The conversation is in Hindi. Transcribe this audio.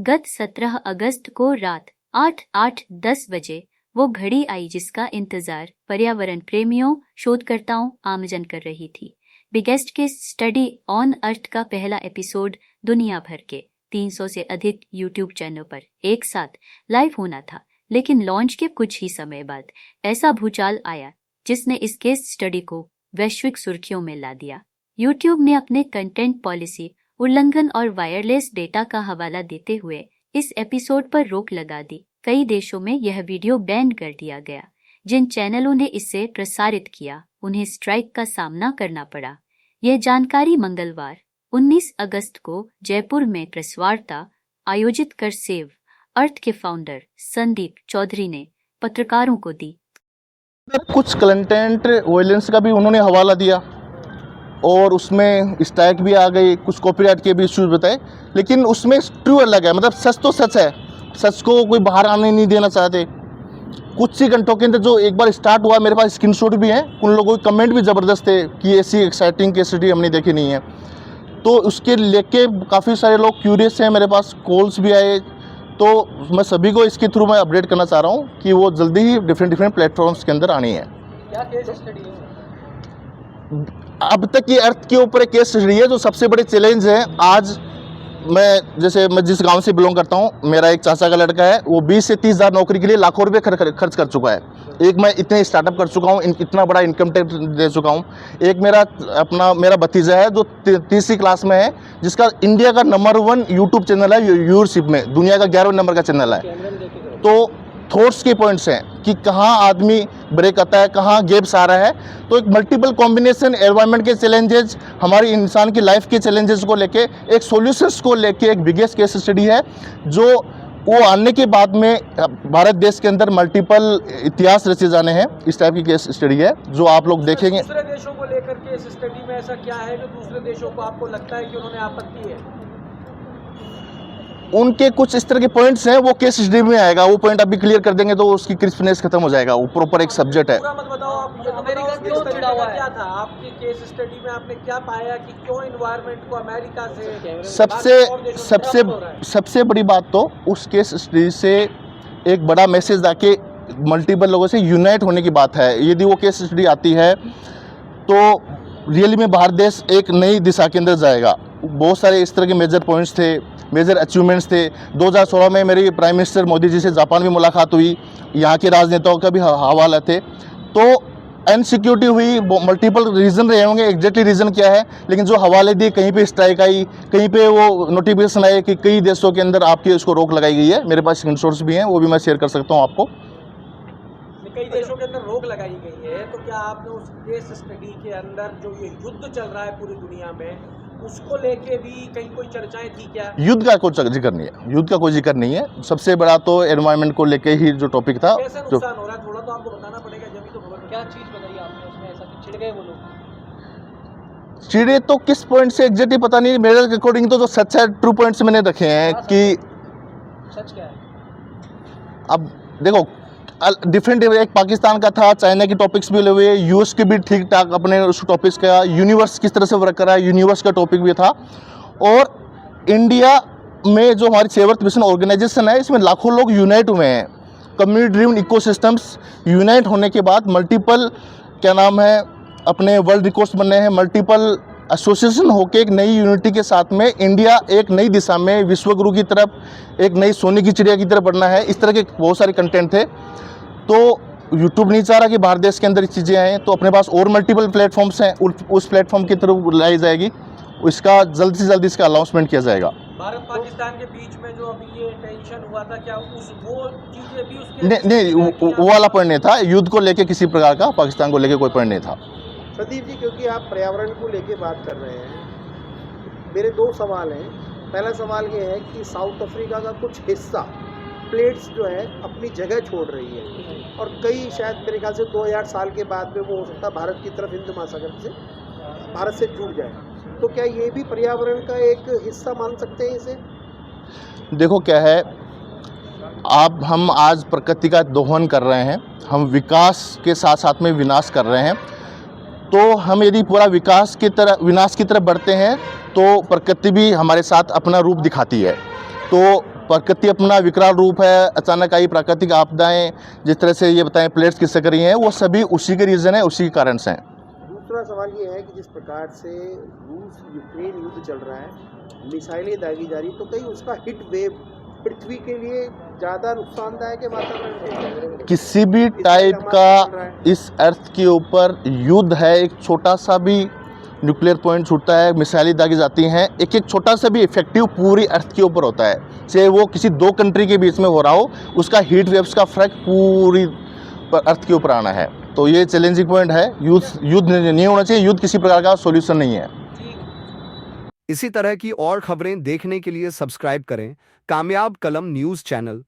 गत 17 अगस्त को रात 8:10 बजे वो घड़ी आई जिसका इंतजार पर्यावरण प्रेमियों, शोधकर्ताओं, आमजन कर रही थी। बिगेस्ट के स्टडी ऑन अर्थ का पहला एपिसोड दुनिया भर के 300 से अधिक यूट्यूब चैनल पर एक साथ लाइव होना था, लेकिन लॉन्च के कुछ ही समय बाद ऐसा भूचाल आया जिसने इस केस स्टडी को वैश्विक सुर्खियों में ला दिया। यूट्यूब ने अपने कंटेंट पॉलिसी उल्लंघन और वायरलेस डेटा का हवाला देते हुए इस एपिसोड पर रोक लगा दी। कई देशों में यह वीडियो बैन कर दिया गया। जिन चैनलों ने इसे प्रसारित किया उन्हें स्ट्राइक का सामना करना पड़ा। यह जानकारी मंगलवार 19 अगस्त को जयपुर में प्रेस वार्ता आयोजित कर सेव अर्थ के फाउंडर संदीप चौधरी ने पत्रकारों को दी। कुछ कंटेंट वायलेंस का भी उन्होंने हवाला दिया और उसमें स्ट्राइक भी आ गई, कुछ कॉपीराइट के भी इश्यूज बताए, लेकिन उसमें ट्रू अलग है। मतलब सच तो सच है, सच को कोई बाहर आने नहीं देना चाहते। कुछ ही घंटों के अंदर जो एक बार स्टार्ट हुआ, मेरे पास स्क्रीनशॉट भी हैं, उन लोगों के कमेंट भी ज़बरदस्त थे कि ऐसी एक्साइटिंग केस स्टडी हमने देखी नहीं है। तो उसके लेके काफ़ी सारे लोग क्यूरियस हैं, मेरे पास कॉल्स भी आए। तो मैं सभी को इसके थ्रू मैं अपडेट करना चाह रहा हूँ कि वो जल्दी ही डिफरेंट प्लेटफॉर्म्स के अंदर आनी है। क्या केस स्टडी है? अब तक ये अर्थ के ऊपर एक केस स्टडी है। जो सबसे बड़े चैलेंज है, आज मैं जिस गांव से बिलोंग करता हूं, मेरा एक चाचा का लड़का है, वो 20 से 30 हज़ार नौकरी के लिए लाखों रुपए खर्च कर चुका है। एक मैं इतने स्टार्टअप कर चुका हूं, इतना बड़ा इनकम टैक्स दे चुका हूं। एक मेरा भतीजा है जो तीसरी क्लास में है, जिसका इंडिया का नंबर 1 यूट्यूब चैनल है, व्यूअरशिप में दुनिया का 11वें नंबर का चैनल है। तो थॉट्स के पॉइंट्स हैं कि कहाँ आदमी ब्रेक आता है, कहाँ गैप्स आ रहा है। तो एक मल्टीपल कॉम्बिनेशन, एनवायरनमेंट के चैलेंजेस, हमारी इंसान की लाइफ के चैलेंजेस को लेके, एक सॉल्यूशंस को लेके एक बिगेस्ट केस स्टडी है, जो वो आने के बाद में भारत देश के अंदर मल्टीपल इतिहास रचे जाने हैं। इस टाइप की केस स्टडी है जो आप लोग देखेंगे। दूसरे देशों को लेकर के इस स्टडी में ऐसा क्या है जो दूसरे देशों को आपको लगता है कि उन्होंने आपत्ति है? उनके कुछ इस तरह के पॉइंट्स हैं, वो केस स्टडी में आएगा। वो पॉइंट अभी क्लियर कर देंगे तो उसकी क्रिस्पनेस खत्म हो जाएगा। वो प्रॉपर एक सब्जेक्ट है। पूरा मत बताओ आप, ये अमेरिका क्यों चिढ़ा हुआ है? क्या था आपकी केस स्टडी में, आपने क्या पाया कि क्यों एनवायरनमेंट को अमेरिका से सबसे बड़ी बात तो उस केस स्टडी से एक बड़ा मैसेज आके मल्टीपल लोगों से यूनाइट होने की बात है। यदि वो केस स्टडी आती है तो रियली में भारत देश एक नई दिशा के अंदर जाएगा। बहुत सारे इस तरह के मेजर पॉइंट्स थे, मेजर अचीवमेंट्स थे। 2016 में मेरी प्राइम मिनिस्टर मोदी जी से जापान में मुलाकात हुई, यहाँ के राजनेताओं का भी हवाला थे। तो इनसिक्योरिटी हुई, मल्टीपल रीज़न रहे होंगे, एग्जैक्टली रीज़न क्या है, लेकिन जो हवाले दिए, कहीं पे स्ट्राइक आई, कहीं पे वो नोटिफिकेशन आए कि कई देशों के अंदर आपकी उसको रोक लगाई गई है। मेरे पास स्क्रीनशॉट्स भी हैं, वो भी मैं शेयर कर सकता हूँ आपको। कई देशों के अंदर रोक लगाई गई है, तो क्या आपने उस केस स्टडी के अंदर जो ये युद्ध चल रहा है पूरी दुनिया में, उसको लेके भी कहीं कोई चर्चाएं थी क्या? युद्ध का कोई जिक्र नहीं है, युद्ध का कोई जिक्र नहीं है। सबसे बड़ा तो एनवायरनमेंट को लेके ही जो टॉपिक था। कैसे नुकसान हो रहा है, थोड़ा तो आपको बताना पड़ेगा, जब तो खबर। क्या चीज़ बताई आपने उसमें ऐसा कि चिढ़ गए वो लोग? चिड़े तो किस पॉइंट से एग्जैक्टली पता नहीं। मेरे अकॉर्डिंग तो जो सच है, ट्रू पॉइंट्स मैंने रखे हैं कि सच क्या है। अब देखो, डिफरेंट, एक पाकिस्तान का था, चाइना के टॉपिक्स भी हुए, यूएस के भी ठीक ठाक अपने उस टॉपिक्स का, यूनिवर्स किस तरह से वर्क कर रहा है, यूनिवर्स का टॉपिक भी था। और इंडिया में जो हमारी सेवर्थ मिशन ऑर्गेनाइजेशन है, इसमें लाखों लोग यूनाइट हुए हैं। कम्युनिटी ड्रिवन इकोसिस्टम्स यूनाइट होने के बाद मल्टीपल अपने वर्ल्ड रिकॉर्ड्स बने हैं। मल्टीपल एसोसिएशन होकर एक नई यूनिटी के साथ में इंडिया एक नई दिशा में, विश्वगुरु की तरफ, एक नई सोने की चिड़िया की तरफ बढ़ना है। इस तरह के बहुत सारे कंटेंट थे। तो यूट्यूब नहीं चाह रहा कि भारत देश के अंदर चीज़ें आएँ, तो अपने पास और मल्टीपल प्लेटफॉर्म्स हैं, उस प्लेटफॉर्म की तरफ लाई जाएगी। इसका जल्द से जल्द इसका अनाउंसमेंट किया जाएगा। भारत पाकिस्तान के बीच में जो अभी ये टेंशन हुआ था, क्या वो चीज़ें भी उसके नहीं, वो वाला पॉइंट नहीं था। युद्ध को लेके किसी प्रकार का पाकिस्तान को लेके कोई पॉइंट नहीं था। संदीप जी, क्योंकि आप पर्यावरण को लेके बात कर रहे हैं, मेरे 2 सवाल हैं। पहला सवाल ये है कि साउथ अफ्रीका का कुछ हिस्सा प्लेट्स जो है अपनी जगह छोड़ रही है, और कई शायद मेरे ख्याल से 2000 साल के बाद में वो हो सकता है भारत की तरफ हिंद महासागर से भारत से जुड़ जाए। तो क्या ये भी पर्यावरण का एक हिस्सा मान सकते हैं इसे? देखो क्या है, हम आज प्रकृति का दोहन कर रहे हैं, हम विकास के साथ साथ में विनाश कर रहे हैं। तो हम यदि पूरा विनाश की तरफ बढ़ते हैं तो प्रकृति भी हमारे साथ अपना रूप दिखाती है। तो प्रकृति अपना विकराल रूप है, अचानक आई प्राकृतिक आपदाएं, जिस तरह से ये बताएं प्लेट्स किससे करी हैं, वो सभी उसी के रीज़न है, उसी के कारण से हैं। दूसरा सवाल ये है कि जिस प्रकार से रूस यूक्रेन युद्ध चल रहा है, मिसाइलें दागी जा रही, तो कहीं उसका हिट वेव पृथ्वी के लिए ज़्यादा नुकसानदायक है वातावरण के लिए? किसी भी टाइप का इस अर्थ के ऊपर युद्ध है, एक छोटा सा भी न्यूक्लियर पॉइंट छूटता है, मिसाइलें दागी जाती हैं, एक एक छोटा सा भी इफेक्टिव पूरी अर्थ के ऊपर होता है, चाहे वो किसी दो कंट्री के बीच में हो रहा हो, उसका हीट वेव्स का फर्क पूरी अर्थ के ऊपर आना है। तो ये चैलेंजिंग पॉइंट है। युद्ध नहीं होना चाहिए, युद्ध किसी प्रकार का सॉल्यूशन नहीं है। इसी तरह की और खबरें देखने के लिए सब्सक्राइब करें कामयाब कलम न्यूज़ चैनल।